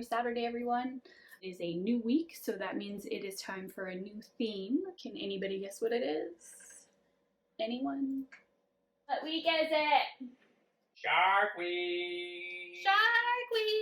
Saturday, everyone. It is a new week, so that means it is time for a new theme. Can anybody guess what it is? Anyone? What week is it? Shark Week! Shark Week!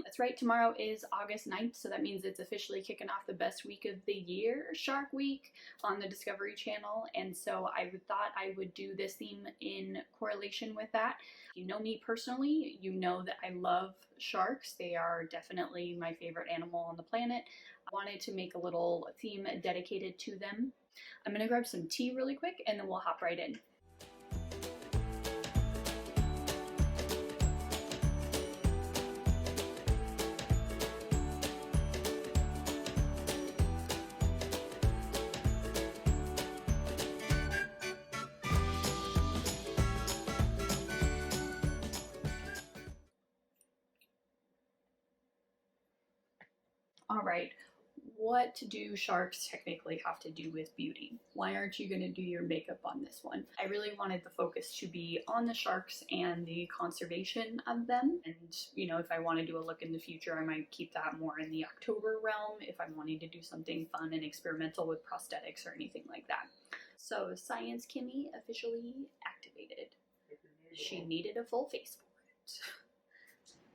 That's right, tomorrow is August 9th, so that means it's officially kicking off the best week of the year, Shark Week, on the Discovery Channel, and so I thought I would do this theme in correlation with that. If you know me personally, you know that I love sharks. They are definitely my favorite animal on the planet. I wanted to make a little theme dedicated to them. I'm gonna grab some tea really quick and then we'll hop right in. All right, what do sharks technically have to do with beauty? Why aren't you going to do your makeup on this one? I really wanted the focus to be on the sharks and the conservation of them. And, you know, if I want to do a look in the future, I might keep that more in the October realm if I'm wanting to do something fun and experimental with prosthetics or anything like that. So, Science Kimmy officially activated. She needed a full face for it.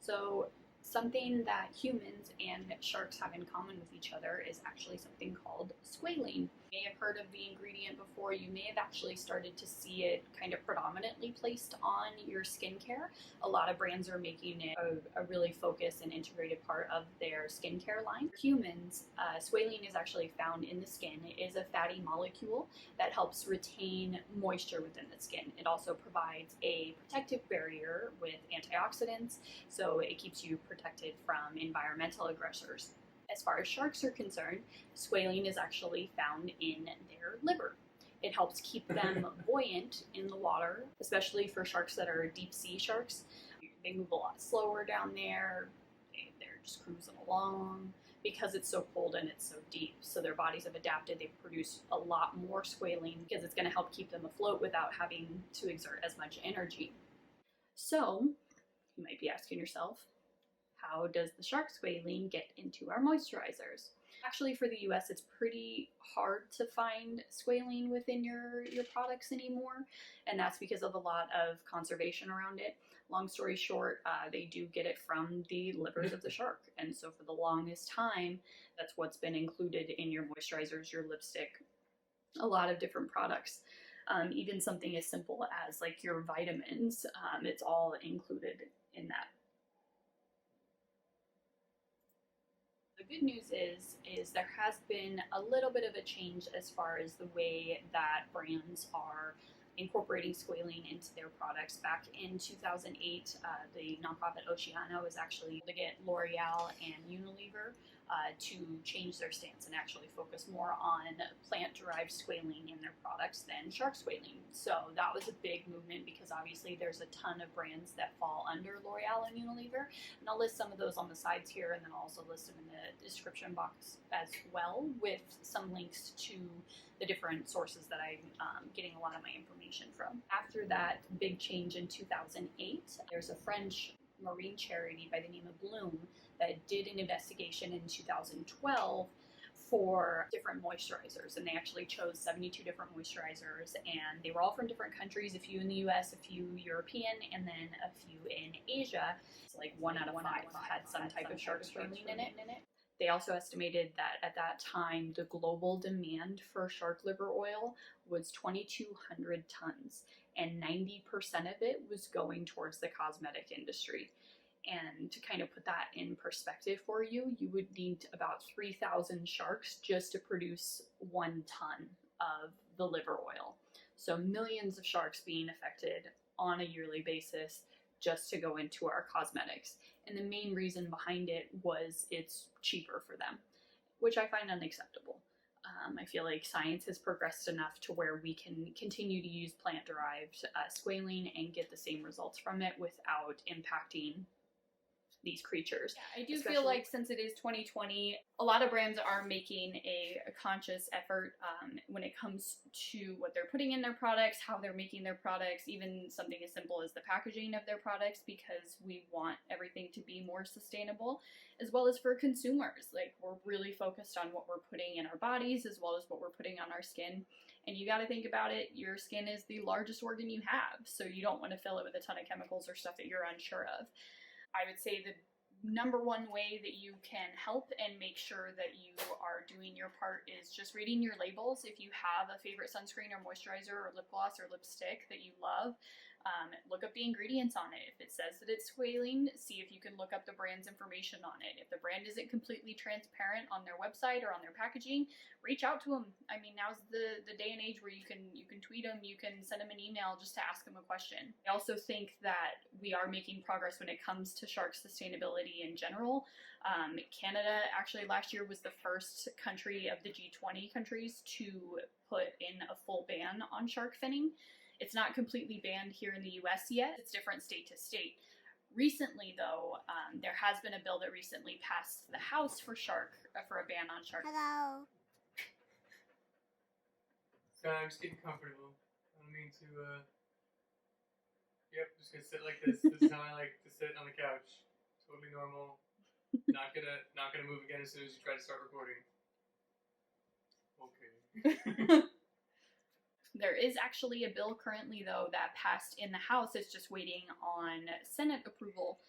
So, something that humans and sharks have in common with each other is actually something called squalene. You may have heard of the ingredient before. You may have actually started to see it kind of predominantly placed on your skincare. A lot of brands are making it a really focused and integrated part of their skincare line. For humans, squalene is actually found in the skin. It is a fatty molecule that helps retain moisture within the skin. It also provides a protective barrier with antioxidants, so it keeps you protected from environmental aggressors. As far as sharks are concerned, squalene is actually found in their liver. It helps keep them buoyant in the water, especially for sharks that are deep sea sharks. They move a lot slower down there. They're just cruising along because it's so cold and it's so deep. So their bodies have adapted. They produce a lot more squalene because it's going to help keep them afloat without having to exert as much energy. So you might be asking yourself, how does the shark squalene get into our moisturizers? Actually, for the US, it's pretty hard to find squalene within your products anymore, and that's because of a lot of conservation around it. Long story short, they do get it from the livers of the shark, and so for the longest time, that's what's been included in your moisturizers, your lipstick, a lot of different products. Even something as simple as like your vitamins, it's all included in that. The good news is there has been a little bit of a change as far as the way that brands are incorporating squalene into their products. Back in 2008, the nonprofit Oceana was actually to get L'Oreal and Unilever to change their stance and actually focus more on plant-derived squalene in their products than shark squalene. So that was a big movement because obviously there's a ton of brands that fall under L'Oreal and Unilever, and I'll list some of those on the sides here, and then I'll also list them in the description box as well with some links to the different sources that I'm getting a lot of my information from. After that big change in 2008, there's a French marine charity by the name of Bloom that did an investigation in 2012 for different moisturizers, and they actually chose 72 different moisturizers, and they were all from different countries, a few in the US, a few European, and then a few in Asia. It's like 1 out of 5 had some type of shark squalene in it. They also estimated that at that time, the global demand for shark liver oil was 2,200 tons, and 90% of it was going towards the cosmetic industry. And to kind of put that in perspective for you, you would need about 3,000 sharks just to produce 1 ton of the liver oil. So millions of sharks being affected on a yearly basis just to go into our cosmetics. And the main reason behind it was it's cheaper for them, which I find unacceptable. I feel like science has progressed enough to where we can continue to use plant-derived squalene and get the same results from it without impacting these creatures. Yeah, I do Especially- feel like since it is 2020, a lot of brands are making a conscious effort when it comes to what they're putting in their products, how they're making their products, even something as simple as the packaging of their products, because we want everything to be more sustainable, as well as for consumers. Like, we're really focused on what we're putting in our bodies as well as what we're putting on our skin. And you got to think about it, your skin is the largest organ you have, so you don't want to fill it with a ton of chemicals or stuff that you're unsure of. I would say the number one way that you can help and make sure that you are doing your part is just reading your labels. If you have a favorite sunscreen or moisturizer or lip gloss or lipstick that you love, look up the ingredients on it. If it says that it's squalene, see if you can look up the brand's information on it. If the brand isn't completely transparent on their website or on their packaging, reach out to them. I mean, now's the day and age where you can tweet them, you can send them an email just to ask them a question. I also think that we are making progress when it comes to shark sustainability in general. Canada actually last year was the first country of the G20 countries to put in a full ban on shark finning. It's not completely banned here in the US yet. It's different state to state. Recently, though, there has been a bill that recently passed the House for a ban on shark. Hello. So I'm just getting comfortable. I don't mean to, Yep, just gonna sit like this. This is how I like to sit on the couch. Totally normal. Not gonna move again as soon as you try to start recording. Okay. There is actually a bill currently, though, that passed in the House. It's just waiting on Senate approval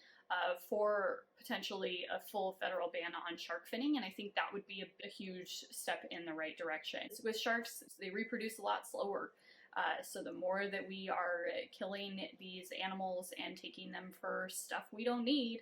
for potentially a full federal ban on shark finning, and I think that would be a huge step in the right direction. With sharks, they reproduce a lot slower. So the more that we are killing these animals and taking them for stuff we don't need,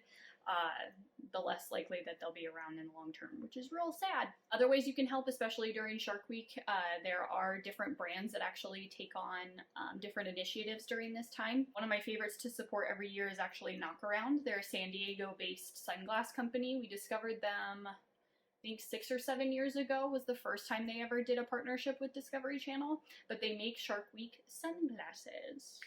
the less likely that they'll be around in the long term, which is real sad. Other ways you can help, especially during Shark Week, there are different brands that actually take on different initiatives during this time. One of my favorites to support every year is actually Knockaround. They're a San Diego-based sunglass company. We discovered them, I think 6 or 7 years ago was the first time they ever did a partnership with Discovery Channel, but they make Shark Week sunglasses.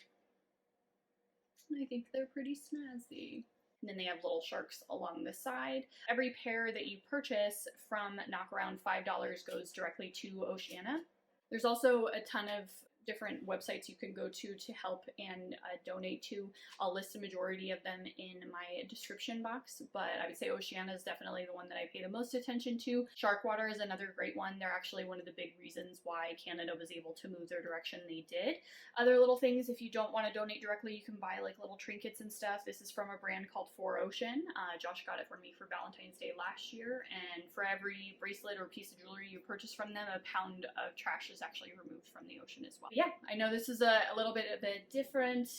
And I think they're pretty snazzy. And then they have little sharks along the side. Every pair that you purchase from Knockaround, $5 goes directly to Oceana. There's also a ton of different websites you can go to help and donate to. I'll list the majority of them in my description box, but I would say Oceana is definitely the one that I pay the most attention to. Sharkwater is another great one. They're actually one of the big reasons why Canada was able to move their direction they did. Other little things, if you don't want to donate directly, you can buy like little trinkets and stuff. This is from a brand called 4Ocean. Josh got it for me for Valentine's Day last year, and for every bracelet or piece of jewelry you purchase from them, a pound of trash is actually removed from the ocean as well. Yeah, I know this is a little bit of a different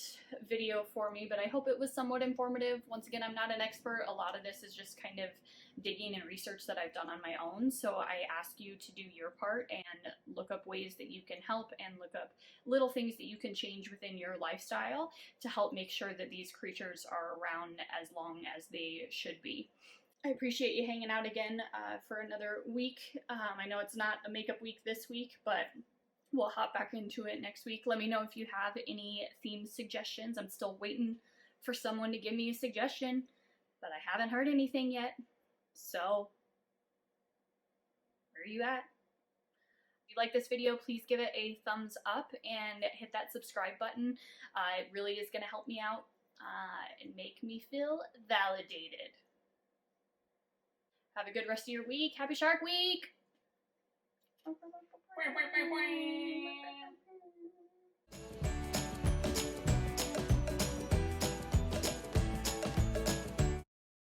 video for me, but I hope it was somewhat informative. Once again, I'm not an expert. A lot of this is just kind of digging and research that I've done on my own, so I ask you to do your part and look up ways that you can help and look up little things that you can change within your lifestyle to help make sure that these creatures are around as long as they should be. I appreciate you hanging out again for another week. I know it's not a makeup week this week, but we'll hop back into it next week. Let me know if you have any theme suggestions. I'm still waiting for someone to give me a suggestion, but I haven't heard anything yet. So, where are you at? If you like this video, please give it a thumbs up and hit that subscribe button. It really is going to help me out and make me feel validated. Have a good rest of your week. Happy Shark Week!